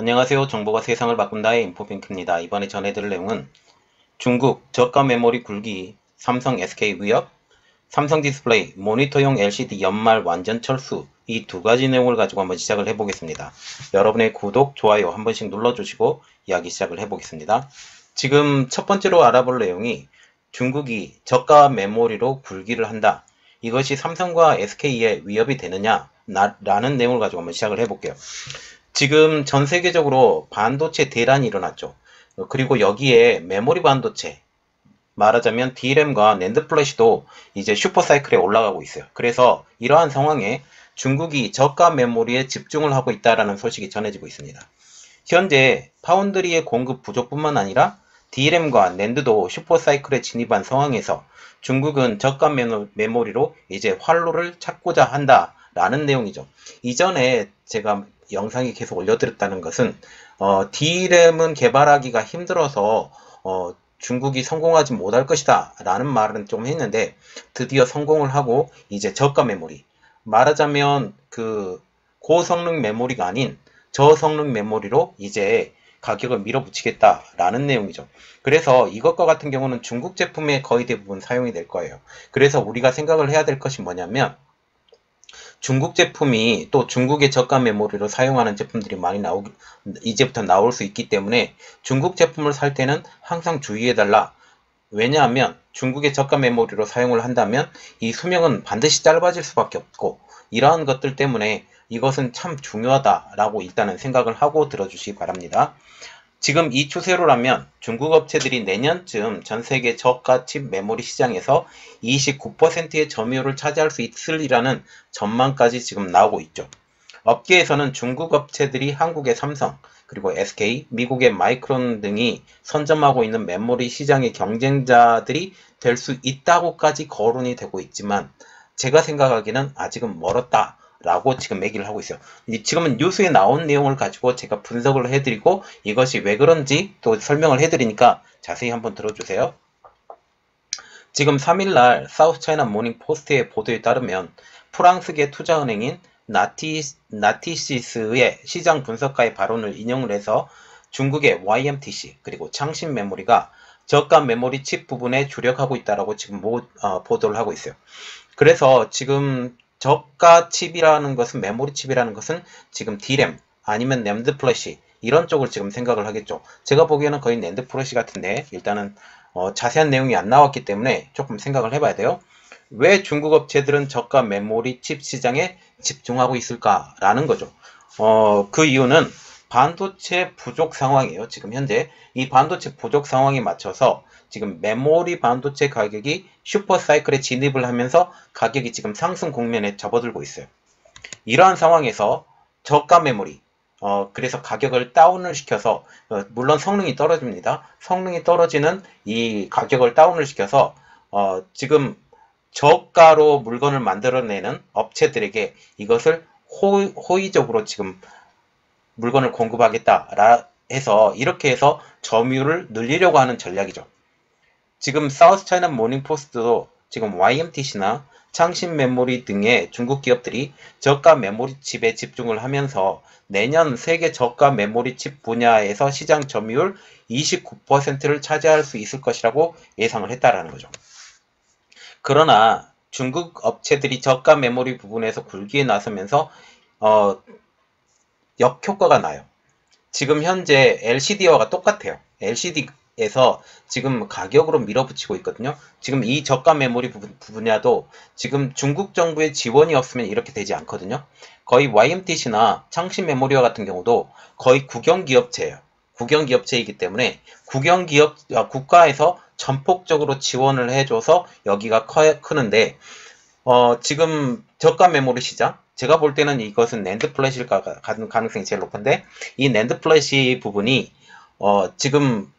안녕하세요. 정보가 세상을 바꾼다의 인포뱅크입니다. 이번에 전해드릴 내용은 중국 저가 메모리 굴기, 삼성 SK 위협, 삼성 디스플레이, 모니터용 LCD 연말 완전 철수 이 두 가지 내용을 가지고 한번 시작을 해보겠습니다. 여러분의 구독, 좋아요 한 번씩 눌러주시고 이야기 시작을 해보겠습니다. 지금 첫 번째로 알아볼 내용이 중국이 저가 메모리로 굴기를 한다. 이것이 삼성과 SK에 위협이 되느냐? 라는 내용을 가지고 한번 시작을 해볼게요. 지금 전 세계적으로 반도체 대란이 일어났죠. 그리고 여기에 메모리 반도체, 말하자면 D램과 낸드 플래시도 이제 슈퍼사이클에 올라가고 있어요. 그래서 이러한 상황에 중국이 저가 메모리에 집중을 하고 있다는 소식이 전해지고 있습니다. 현재 파운드리의 공급 부족뿐만 아니라 D램과 낸드도 슈퍼사이클에 진입한 상황에서 중국은 저가 메모리로 이제 활로를 찾고자 한다라는 내용이죠. 이전에 제가 영상에 계속 올려드렸다는 것은 D램은 개발하기가 힘들어서 중국이 성공하지 못할 것이다 라는 말은 좀 했는데 드디어 성공을 하고 이제 저가 메모리, 말하자면 그 고성능 메모리가 아닌 저성능 메모리로 이제 가격을 밀어붙이겠다라는 내용이죠. 그래서 이것과 같은 경우는 중국 제품에 거의 대부분 사용이 될 거예요. 그래서 우리가 생각을 해야 될 것이 뭐냐면 중국 제품이 또 중국의 저가 메모리로 사용하는 제품들이 많이 이제부터 나올 수 있기 때문에 중국 제품을 살 때는 항상 주의해달라. 왜냐하면 중국의 저가 메모리로 사용을 한다면 이 수명은 반드시 짧아질 수밖에 없고 이러한 것들 때문에 이것은 참 중요하다라고 일단은 생각을 하고 들어주시기 바랍니다. 지금 이 추세로라면 중국 업체들이 내년쯤 전 세계 저가 칩 메모리 시장에서 29%의 점유율을 차지할 수 있으리라는 전망까지 지금 나오고 있죠. 업계에서는 중국 업체들이 한국의 삼성, 그리고 SK, 미국의 마이크론 등이 선점하고 있는 메모리 시장의 경쟁자들이 될 수 있다고까지 거론이 되고 있지만 제가 생각하기에는 아직은 멀었다. 라고 지금 얘기를 하고 있어요. 지금은 뉴스에 나온 내용을 가지고 제가 분석을 해드리고 이것이 왜 그런지 또 설명을 해드리니까 자세히 한번 들어주세요. 지금 3일날 사우스차이나 모닝포스트의 보도에 따르면 프랑스계 투자은행인 나티시스의 시장 분석가의 발언을 인용을 해서 중국의 YMTC 그리고 창신 메모리가 저가 메모리 칩 부분에 주력하고 있다라고 지금 보도를 하고 있어요. 그래서 지금 저가 칩이라는 것은 메모리 칩이라는 것은 지금 D램 아니면 낸드 플래시 이런 쪽을 지금 생각을 하겠죠. 제가 보기에는 거의 낸드 플래시 같은데 일단은 자세한 내용이 안 나왔기 때문에 조금 생각을 해봐야 돼요. 왜 중국 업체들은 저가 메모리 칩 시장에 집중하고 있을까라는 거죠. 그 이유는 반도체 부족 상황이에요. 지금 현재 이 반도체 부족 상황에 맞춰서 지금 메모리 반도체 가격이 슈퍼사이클에 진입을 하면서 가격이 지금 상승 국면에 접어들고 있어요. 이러한 상황에서 저가 메모리, 그래서 가격을 다운을 시켜서, 물론 성능이 떨어집니다. 성능이 떨어지는 이 가격을 다운을 시켜서, 지금 저가로 물건을 만들어내는 업체들에게 이것을 호의적으로 지금 물건을 공급하겠다 해서 이렇게 해서 점유율을 늘리려고 하는 전략이죠. 지금 사우스차이나 모닝포스트도 지금 YMTC나 창신 메모리 등의 중국 기업들이 저가 메모리 칩에 집중을 하면서 내년 세계 저가 메모리 칩 분야에서 시장 점유율 29%를 차지할 수 있을 것이라고 예상을 했다라는 거죠. 그러나 중국 업체들이 저가 메모리 부분에서 굴기에 나서면서 역효과가 나요. 지금 현재 LCD와 똑같아요. LCD에서 지금 가격으로 밀어붙이고 있거든요. 지금 이 저가 메모리 분야도 지금 중국 정부의 지원이 없으면 이렇게 되지 않거든요. 거의 YMTC나 창신 메모리와 같은 경우도 거의 국영기업체예요. 국영기업체이기 때문에 국가에서 전폭적으로 지원을 해줘서 여기가 크는데 지금 저가 메모리 시장, 제가 볼 때는 이것은 낸드 플래시일 가능성이 제일 높은데 이 낸드 플래시 부분이 지금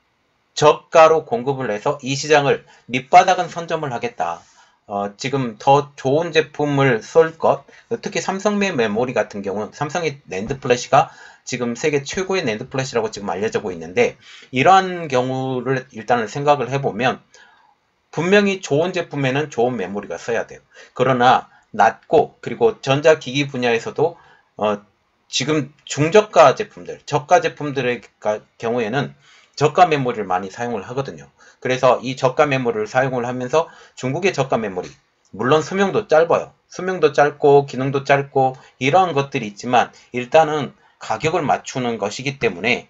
저가로 공급을 해서 이 시장을 밑바닥은 선점을 하겠다. 지금 더 좋은 제품을 쏠 것, 특히 삼성의 메모리 같은 경우는 삼성의 낸드 플래시가 지금 세계 최고의 낸드 플래시라고 지금 알려지고 있는데 이러한 경우를 일단은 생각을 해보면 분명히 좋은 제품에는 좋은 메모리가 써야 돼요. 그러나 낮고 그리고 전자기기 분야에서도 지금 중저가 제품들, 저가 제품들의 경우에는 저가 메모리를 많이 사용을 하거든요. 그래서 이 저가 메모리를 사용을 하면서 중국의 저가 메모리, 물론 수명도 짧아요. 수명도 짧고 기능도 짧고 이러한 것들이 있지만 일단은 가격을 맞추는 것이기 때문에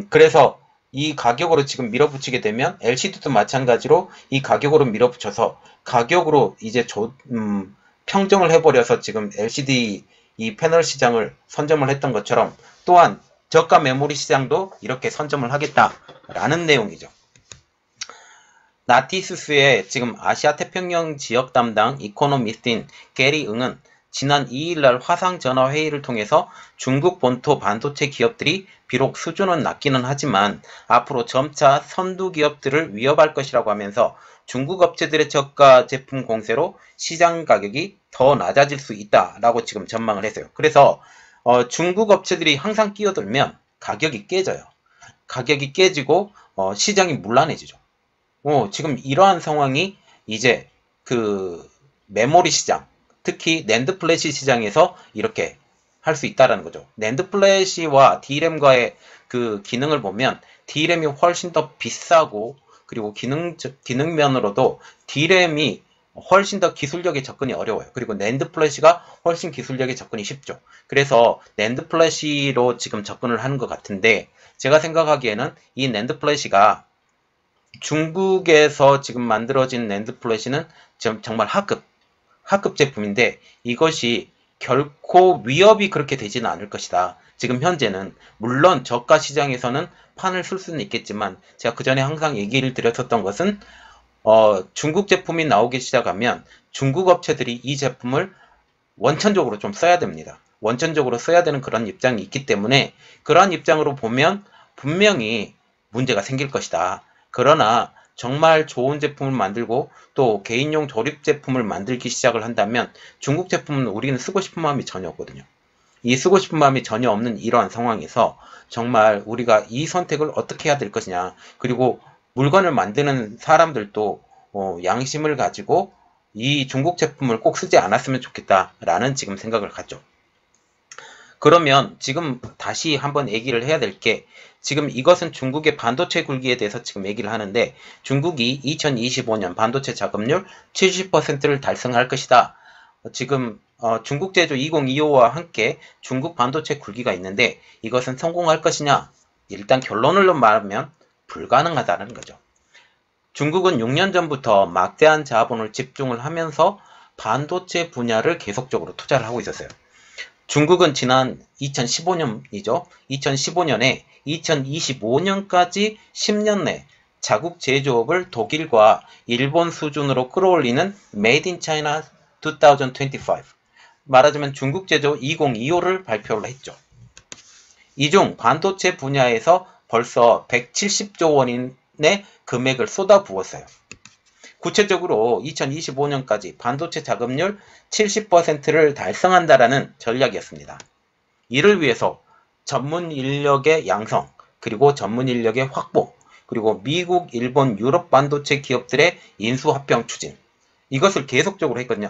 그래서 이 가격으로 지금 밀어붙이게 되면 LCD도 마찬가지로 이 가격으로 밀어붙여서 가격으로 이제 평정을 해버려서 지금 LCD 이 패널 시장을 선점을 했던 것처럼 또한 저가 메모리 시장도 이렇게 선점을 하겠다라는 내용이죠. 나티스의 지금 아시아 태평양 지역 담당 이코노미스트인 게리 응은 지난 2일날 화상전화회의를 통해서 중국 본토 반도체 기업들이 비록 수준은 낮기는 하지만 앞으로 점차 선두 기업들을 위협할 것이라고 하면서 중국 업체들의 저가 제품 공세로 시장 가격이 더 낮아질 수 있다라고 지금 전망을 했어요. 그래서 중국 업체들이 항상 끼어들면 가격이 깨져요. 가격이 깨지고 시장이 문란해지죠. 지금 이러한 상황이 이제 그 메모리 시장, 특히 낸드 플래시 시장에서 이렇게 할 수 있다라는 거죠. 낸드 플래시와 D램과의 그 기능을 보면 D램이 훨씬 더 비싸고 그리고 기능면으로도 D램이 훨씬 더 기술력에 접근이 어려워요. 그리고 낸드 플래시가 훨씬 기술력에 접근이 쉽죠. 그래서 낸드 플래시로 지금 접근을 하는 것 같은데 제가 생각하기에는 이 낸드 플래시가 중국에서 지금 만들어진 낸드 플래시는 정말 하급 제품인데 이것이 결코 위협이 그렇게 되지는 않을 것이다. 지금 현재는 물론 저가 시장에서는 판을 쓸 수는 있겠지만 제가 그 전에 항상 얘기를 드렸었던 것은 중국 제품이 나오기 시작하면 중국 업체들이 이 제품을 원천적으로 좀 써야 됩니다. 원천적으로 써야 되는 그런 입장이 있기 때문에 그러한 입장으로 보면 분명히 문제가 생길 것이다. 그러나 정말 좋은 제품을 만들고 또 개인용 조립 제품을 만들기 시작을 한다면 중국 제품은 우리는 쓰고 싶은 마음이 전혀 없거든요. 이 쓰고 싶은 마음이 전혀 없는 이러한 상황에서 정말 우리가 이 선택을 어떻게 해야 될 것이냐, 그리고 물건을 만드는 사람들도 양심을 가지고 이 중국 제품을 꼭 쓰지 않았으면 좋겠다라는 지금 생각을 갖죠. 그러면 지금 다시 한번 얘기를 해야 될 게 지금 이것은 중국의 반도체 굴기에 대해서 지금 얘기를 하는데 중국이 2025년 반도체 자금률 70%를 달성할 것이다. 지금 중국 제조 2025와 함께 중국 반도체 굴기가 있는데 이것은 성공할 것이냐? 일단 결론을 말하면 불가능하다는 거죠. 중국은 6년 전부터 막대한 자본을 집중을 하면서 반도체 분야를 계속적으로 투자를 하고 있었어요. 중국은 지난 2015년이죠. 2015년에 2025년까지 10년 내 자국 제조업을 독일과 일본 수준으로 끌어올리는 Made in China 2025, 말하자면 중국 제조 2025를 발표를 했죠. 이 중 반도체 분야에서 벌써 170조 원의 금액을 쏟아부었어요. 구체적으로 2025년까지 반도체 자금률 70%를 달성한다라는 전략이었습니다. 이를 위해서 전문 인력의 양성, 그리고 전문 인력의 확보, 그리고 미국, 일본, 유럽 반도체 기업들의 인수합병 추진, 이것을 계속적으로 했거든요.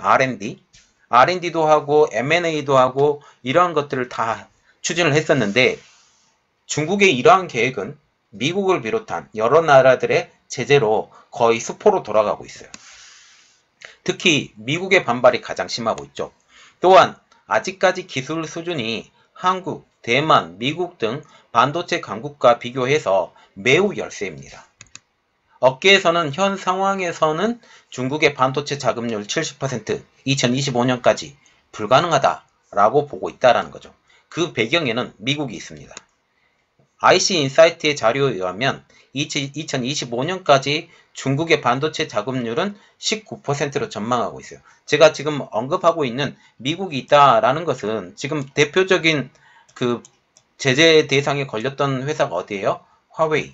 R&D도 하고 M&A도 하고 이러한 것들을 다 추진을 했었는데 중국의 이러한 계획은 미국을 비롯한 여러 나라들의 제재로 거의 수포로 돌아가고 있어요. 특히 미국의 반발이 가장 심하고 있죠. 또한 아직까지 기술 수준이 한국, 대만, 미국 등 반도체 강국과 비교해서 매우 열세입니다. 업계에서는 현 상황에서는 중국의 반도체 자금률 70% 2025년까지 불가능하다라고 보고 있다는 거죠. 그 배경에는 미국이 있습니다. IC인사이트의 자료에 의하면 2025년까지 중국의 반도체 자금률은 19%로 전망하고 있어요. 제가 지금 언급하고 있는 미국이 있다라는 것은 지금 대표적인 그 제재 대상에 걸렸던 회사가 어디예요? 화웨이.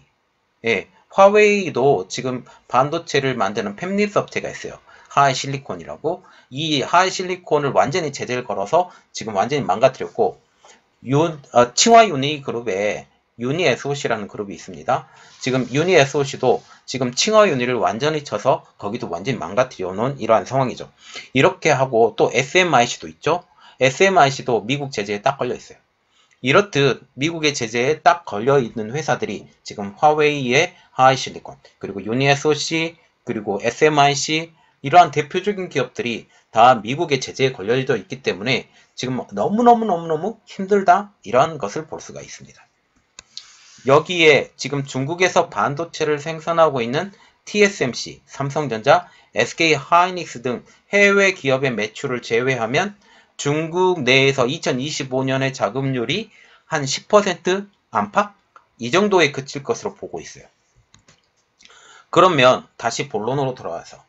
예, 화웨이도 지금 반도체를 만드는 팹리스 업체가 있어요. 하이실리콘이라고. 이 하이실리콘을 완전히 제재를 걸어서 지금 완전히 망가뜨렸고, 칭화 유니 그룹에 유니SOC라는 그룹이 있습니다. 지금 유니SOC도 지금 칭화 유니를 완전히 쳐서 거기도 완전히 망가뜨려 놓은 이러한 상황이죠. 이렇게 하고 또 SMIC도 있죠. SMIC도 미국 제재에 딱 걸려 있어요. 이렇듯 미국의 제재에 딱 걸려 있는 회사들이 지금 화웨이의 하이실리콘, 그리고 유니SoC, 그리고 SMIC 이러한 대표적인 기업들이 다 미국의 제재에 걸려져 있기 때문에 지금 너무너무 힘들다 이런 것을 볼 수가 있습니다. 여기에 지금 중국에서 반도체를 생산하고 있는 TSMC, 삼성전자, SK하이닉스 등 해외 기업의 매출을 제외하면 중국 내에서 2025년의 자금률이 한 10% 안팎? 이 정도에 그칠 것으로 보고 있어요. 그러면 다시 본론으로 돌아와서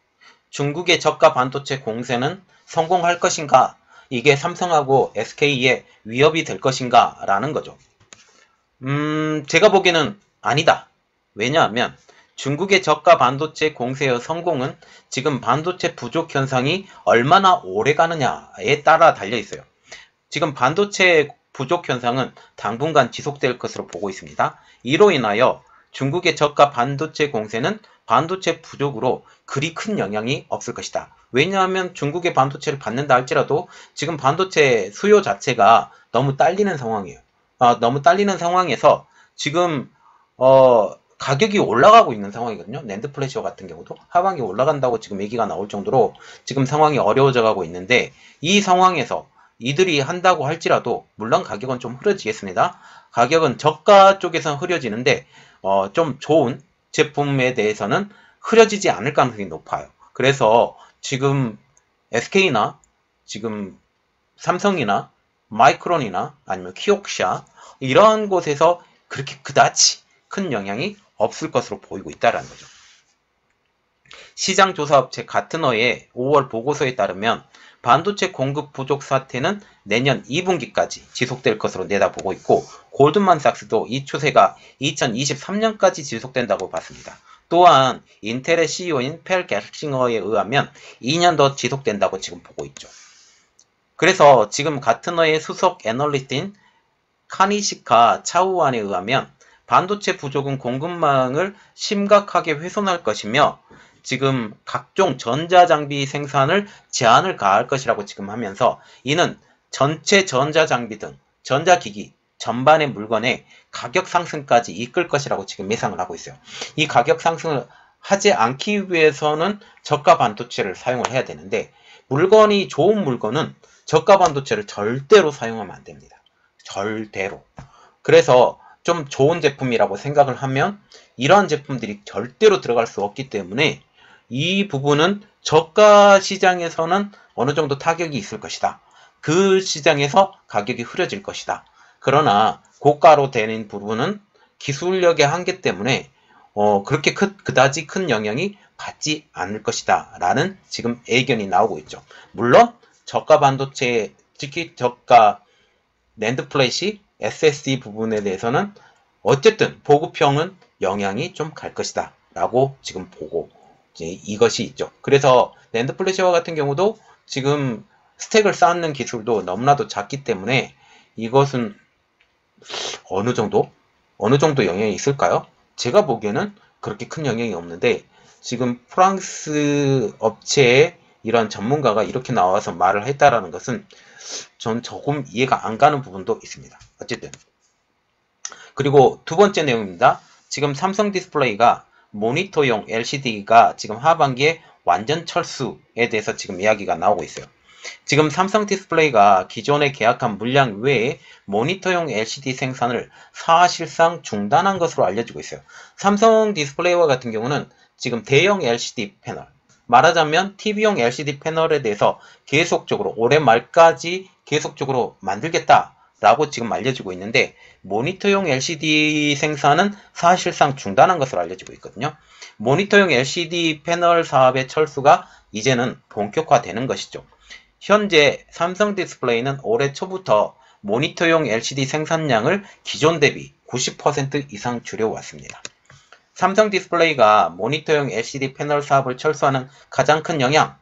중국의 저가 반도체 공세는 성공할 것인가? 이게 삼성하고 SK의 위협이 될 것인가? 라는 거죠. 제가 보기에는 아니다. 왜냐하면 중국의 저가 반도체 공세의 성공은 지금 반도체 부족 현상이 얼마나 오래 가느냐에 따라 달려 있어요. 지금 반도체 부족 현상은 당분간 지속될 것으로 보고 있습니다. 이로 인하여 중국의 저가 반도체 공세는 반도체 부족으로 그리 큰 영향이 없을 것이다. 왜냐하면 중국의 반도체를 받는다 할지라도 지금 반도체 수요 자체가 너무 딸리는 상황이에요. 너무 딸리는 상황에서 지금 가격이 올라가고 있는 상황이거든요. 낸드 플래셔 같은 경우도 하반기 올라간다고 지금 얘기가 나올 정도로 지금 상황이 어려워져 가고 있는데, 이 상황에서 이들이 한다고 할지라도 물론 가격은 좀 흐려지겠습니다. 가격은 저가 쪽에서는 흐려지는데 좀 좋은 제품에 대해서는 흐려지지 않을 가능성이 높아요. 그래서 지금 SK나 지금 삼성이나 마이크론이나 아니면 키옥샤 이런 곳에서 그렇게 그다지 큰 영향이 없을 것으로 보이고 있다는 거죠. 시장조사업체 가트너의 5월 보고서에 따르면 반도체 공급 부족 사태는 내년 2분기까지 지속될 것으로 내다보고 있고, 골드만삭스도 이 추세가 2023년까지 지속된다고 봤습니다. 또한 인텔의 CEO인 펠 게싱어에 의하면 2년 더 지속된다고 지금 보고 있죠. 그래서 지금 가트너의 수석 애널리스트인 카니시카 차우안에 의하면 반도체 부족은 공급망을 심각하게 훼손할 것이며 지금 각종 전자장비 생산을 제한을 가할 것이라고 지금 하면서, 이는 전체 전자장비 등 전자기기 전반의 물건의 가격 상승까지 이끌 것이라고 지금 예상을 하고 있어요. 이 가격 상승을 하지 않기 위해서는 저가 반도체를 사용을 해야 되는데, 물건이 좋은 물건은 저가 반도체를 절대로 사용하면 안 됩니다. 절대로. 그래서 좀 좋은 제품이라고 생각을 하면 이러한 제품들이 절대로 들어갈 수 없기 때문에 이 부분은 저가 시장에서는 어느 정도 타격이 있을 것이다. 그 시장에서 가격이 흐려질 것이다. 그러나 고가로 되는 부분은 기술력의 한계 때문에 그렇게 그다지 큰 영향이 받지 않을 것이다 라는 지금 의견이 나오고 있죠. 물론 저가 반도체, 특히 저가 낸드 플래시, SSD 부분에 대해서는 어쨌든 보급형은 영향이 좀 갈 것이다 라고 지금 보고 이것이 있죠. 그래서 낸드 플래시와 같은 경우도 지금 스택을 쌓는 기술도 너무나도 작기 때문에 이것은 어느 정도 영향이 있을까요? 제가 보기에는 그렇게 큰 영향이 없는데, 지금 프랑스 업체의 이런 전문가가 이렇게 나와서 말을 했다라는 것은 전 조금 이해가 안 가는 부분도 있습니다. 어쨌든. 그리고 두 번째 내용입니다. 지금 삼성 디스플레이가 모니터용 LCD가 지금 하반기에 완전 철수에 대해서 지금 이야기가 나오고 있어요. 지금 삼성 디스플레이가 기존에 계약한 물량 외에 모니터용 LCD 생산을 사실상 중단한 것으로 알려지고 있어요. 삼성 디스플레이와 같은 경우는 지금 대형 LCD 패널, 말하자면 TV용 LCD 패널에 대해서 계속적으로 올해 말까지 계속적으로 만들겠다라고 지금 알려지고 있는데, 모니터용 LCD 생산은 사실상 중단한 것으로 알려지고 있거든요. 모니터용 LCD 패널 사업의 철수가 이제는 본격화되는 것이죠. 현재 삼성 디스플레이는 올해 초부터 모니터용 LCD 생산량을 기존 대비 90% 이상 줄여왔습니다. 삼성 디스플레이가 모니터용 LCD 패널 사업을 철수하는 가장 큰 영향,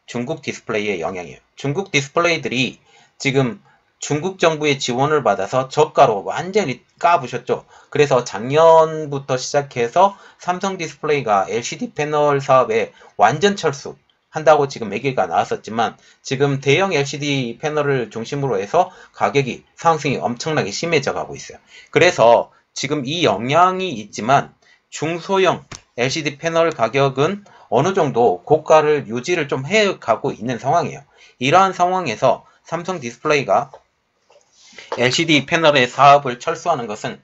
중국 디스플레이의 영향이에요. 중국 디스플레이들이 지금 중국 정부의 지원을 받아서 저가로 완전히 까부셨죠. 그래서 작년부터 시작해서 삼성 디스플레이가 LCD 패널 사업의 완전 철수, 한다고 지금 얘기가 나왔었지만 지금 대형 LCD 패널을 중심으로 해서 가격이 상승이 엄청나게 심해져 가고 있어요. 그래서 지금 이 영향이 있지만 중소형 LCD 패널 가격은 어느 정도 고가를 유지를 좀 해가고 있는 상황이에요. 이러한 상황에서 삼성 디스플레이가 LCD 패널의 사업을 철수하는 것은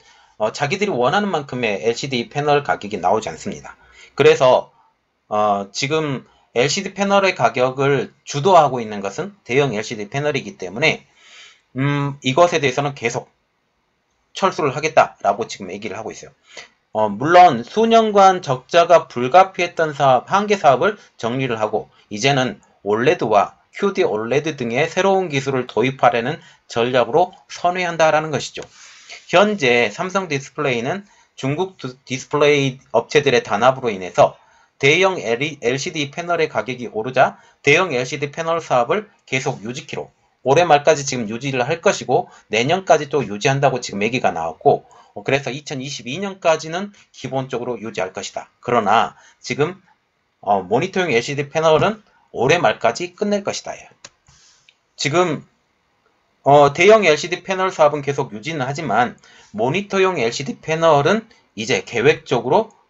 자기들이 원하는 만큼의 LCD 패널 가격이 나오지 않습니다. 그래서 지금 LCD 패널의 가격을 주도하고 있는 것은 대형 LCD 패널이기 때문에 이것에 대해서는 계속 철수를 하겠다라고 지금 얘기를 하고 있어요. 물론 수년간 적자가 불가피했던 사업, 한계 사업을 정리를 하고 이제는 올레드와 QD OLED 등의 새로운 기술을 도입하려는 전략으로 선회한다라는 것이죠. 현재 삼성 디스플레이는 중국 디스플레이 업체들의 단합으로 인해서 대형 LCD 패널의 가격이 오르자 대형 LCD 패널 사업을 계속 유지키로 올해 말까지 지금 유지를 할 것이고 내년까지 또 유지한다고 지금 얘기가 나왔고 그래서 2022년까지는 기본적으로 유지할 것이다. 그러나 지금 모니터용 LCD 패널은 올해 말까지 끝낼 것이다. 지금 대형 LCD 패널 사업은 계속 유지는 하지만 모니터용 LCD 패널은 이제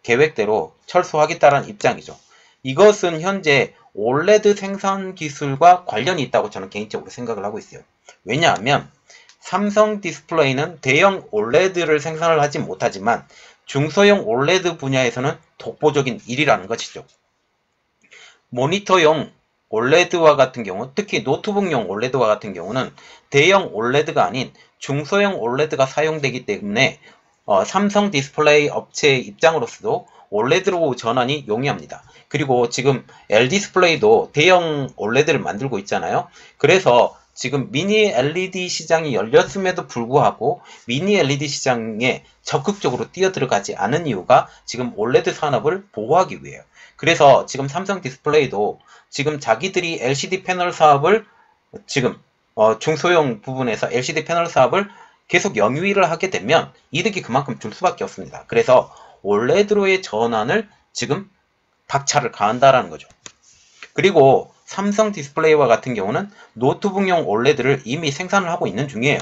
계획대로 철수하겠다는 입장이죠. 이것은 현재 OLED 생산 기술과 관련이 있다고 저는 개인적으로 생각을 하고 있어요. 왜냐하면 삼성 디스플레이는 대형 OLED를 생산을 하지 못하지만 중소형 OLED 분야에서는 독보적인 일이라는 것이죠. 모니터용 OLED와 같은 경우, 특히 노트북용 OLED와 같은 경우는 대형 OLED가 아닌 중소형 OLED가 사용되기 때문에 삼성 디스플레이 업체의 입장으로서도 OLED로 전환이 용이합니다. 그리고 지금 L디스플레이도 대형 OLED를 만들고 있잖아요. 그래서 지금 미니 LED 시장이 열렸음에도 불구하고 미니 LED 시장에 적극적으로 뛰어들어가지 않은 이유가 지금 OLED 산업을 보호하기 위해요. 그래서 지금 삼성 디스플레이도 지금 자기들이 LCD 패널 사업을 지금 중소형 부분에서 LCD 패널 사업을 계속 영위를 하게 되면 이득이 그만큼 줄 수밖에 없습니다. 그래서 OLED로의 전환을 지금 박차를 가한다라는 거죠. 그리고 삼성 디스플레이와 같은 경우는 노트북용 OLED를 이미 생산을 하고 있는 중이에요.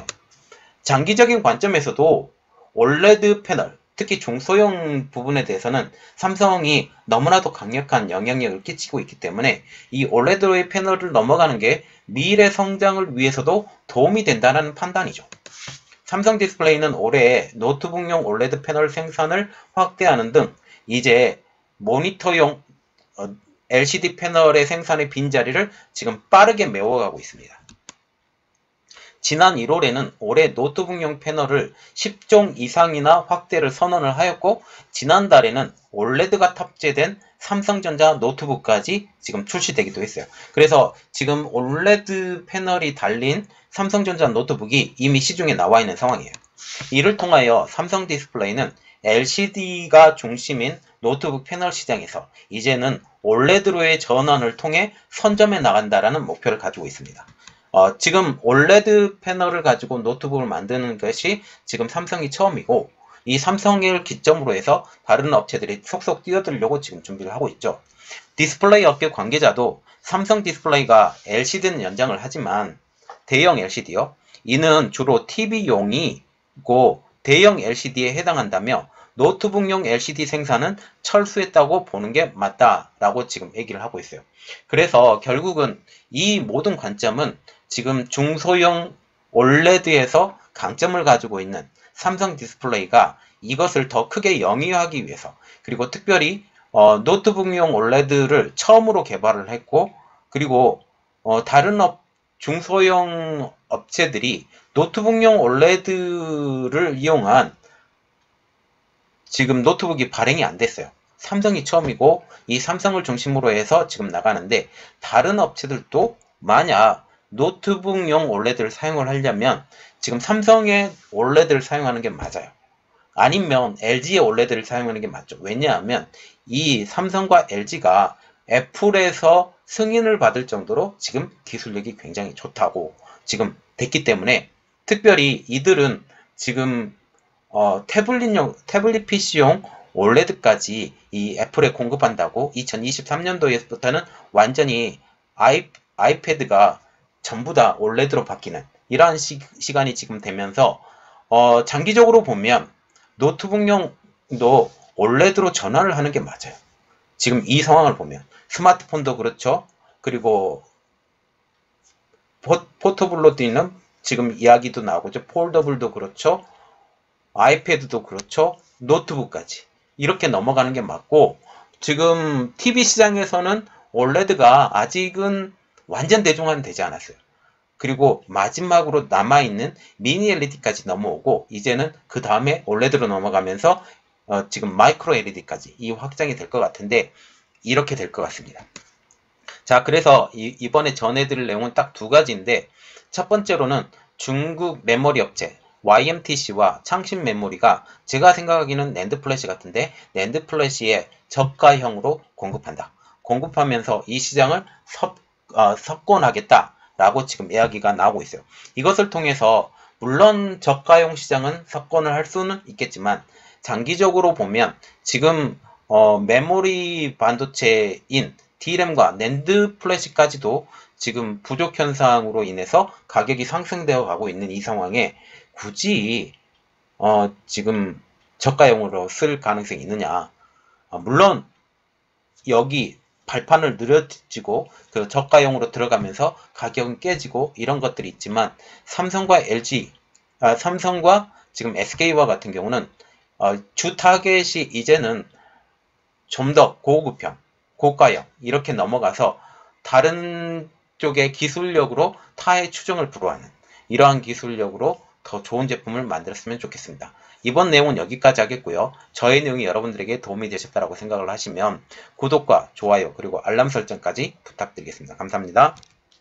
장기적인 관점에서도 OLED 패널, 특히 중소형 부분에 대해서는 삼성이 너무나도 강력한 영향력을 끼치고 있기 때문에 이 OLED의 패널을 넘어가는 게 미래 성장을 위해서도 도움이 된다는 판단이죠. 삼성 디스플레이는 올해 노트북용 OLED 패널 생산을 확대하는 등 이제 모니터용 LCD 패널의 생산의 빈자리를 지금 빠르게 메워가고 있습니다. 지난 1월에는 올해 노트북용 패널을 10종 이상이나 확대를 선언을 하였고 지난달에는 OLED가 탑재된 삼성전자 노트북까지 지금 출시되기도 했어요. 그래서 지금 OLED 패널이 달린 삼성전자 노트북이 이미 시중에 나와 있는 상황이에요. 이를 통하여 삼성 디스플레이는 LCD가 중심인 노트북 패널 시장에서 이제는 OLED로의 전환을 통해 선점해 나간다라는 목표를 가지고 있습니다. 지금 OLED 패널을 가지고 노트북을 만드는 것이 지금 삼성이 처음이고 이 삼성을 기점으로 해서 다른 업체들이 속속 뛰어들려고 지금 준비를 하고 있죠. 디스플레이 업계 관계자도 삼성 디스플레이가 LCD는 연장을 하지만 대형 LCD요. 이는 주로 TV용이고 대형 LCD에 해당한다며 노트북용 LCD 생산은 철수했다고 보는 게 맞다라고 지금 얘기를 하고 있어요. 그래서 결국은 이 모든 관점은 지금 중소형 OLED에서 강점을 가지고 있는 삼성 디스플레이가 이것을 더 크게 영위하기 위해서 그리고 특별히 노트북용 OLED를 처음으로 개발을 했고 그리고 다른 중소형 업체들이 노트북용 OLED를 이용한 지금 노트북이 발행이 안 됐어요. 삼성이 처음이고 이 삼성을 중심으로 해서 지금 나가는데 다른 업체들도 만약 노트북용 OLED를 사용을 하려면 지금 삼성의 OLED를 사용하는 게 맞아요. 아니면 LG의 OLED를 사용하는 게 맞죠. 왜냐하면 이 삼성과 LG가 애플에서 승인을 받을 정도로 지금 기술력이 굉장히 좋다고 지금 됐기 때문에 특별히 이들은 지금 태블릿 PC용 OLED까지 이 애플에 공급한다고 2023년도에부터는 완전히 아이패드가 전부 다 OLED로 바뀌는 이러한 시간이 지금 되면서 장기적으로 보면 노트북용도 OLED로 전환을 하는 게 맞아요. 지금 이 상황을 보면 스마트폰도 그렇죠. 그리고 포터블로 뛰는 지금 이야기도 나오죠. 폴더블도 그렇죠. 아이패드도 그렇죠. 노트북까지 이렇게 넘어가는 게 맞고, 지금 TV 시장에서는 OLED가 아직은 완전 대중화는 되지 않았어요. 그리고 마지막으로 남아있는 미니 LED까지 넘어오고, 이제는 그 다음에 OLED로 넘어가면서 지금 마이크로 LED까지 이 확장이 될 것 같은데, 이렇게 될 것 같습니다. 자, 그래서 이번에 전해드릴 내용은 딱 두 가지인데, 첫 번째로는 중국 메모리 업체 YMTC와 창신 메모리가 제가 생각하기는 낸드 플래시 같은데, 낸드 플래시에 저가형으로 공급한다. 공급하면서 이 시장을 석권하겠다라고 지금 이야기가 나오고 있어요. 이것을 통해서 물론 저가용 시장은 석권을 할 수는 있겠지만, 장기적으로 보면 지금 메모리 반도체인 DRAM과 낸드 플래시까지도 지금 부족 현상으로 인해서 가격이 상승되어 가고 있는 이 상황에 굳이 지금 저가용으로 쓸 가능성이 있느냐. 물론 여기 발판을 느려지고 그 저가용으로 들어가면서 가격은 깨지고 이런 것들이 있지만, 삼성과 LG, 삼성과 지금 SK와 같은 경우는 주 타겟이 이제는 좀 더 고급형, 고가형 이렇게 넘어가서 다른 쪽의 기술력으로 타의 추종을 불허하는 이러한 기술력으로 더 좋은 제품을 만들었으면 좋겠습니다. 이번 내용은 여기까지 하겠고요. 저의 내용이 여러분들에게 도움이 되셨다고 생각을 하시면 구독과 좋아요 그리고 알람 설정까지 부탁드리겠습니다. 감사합니다.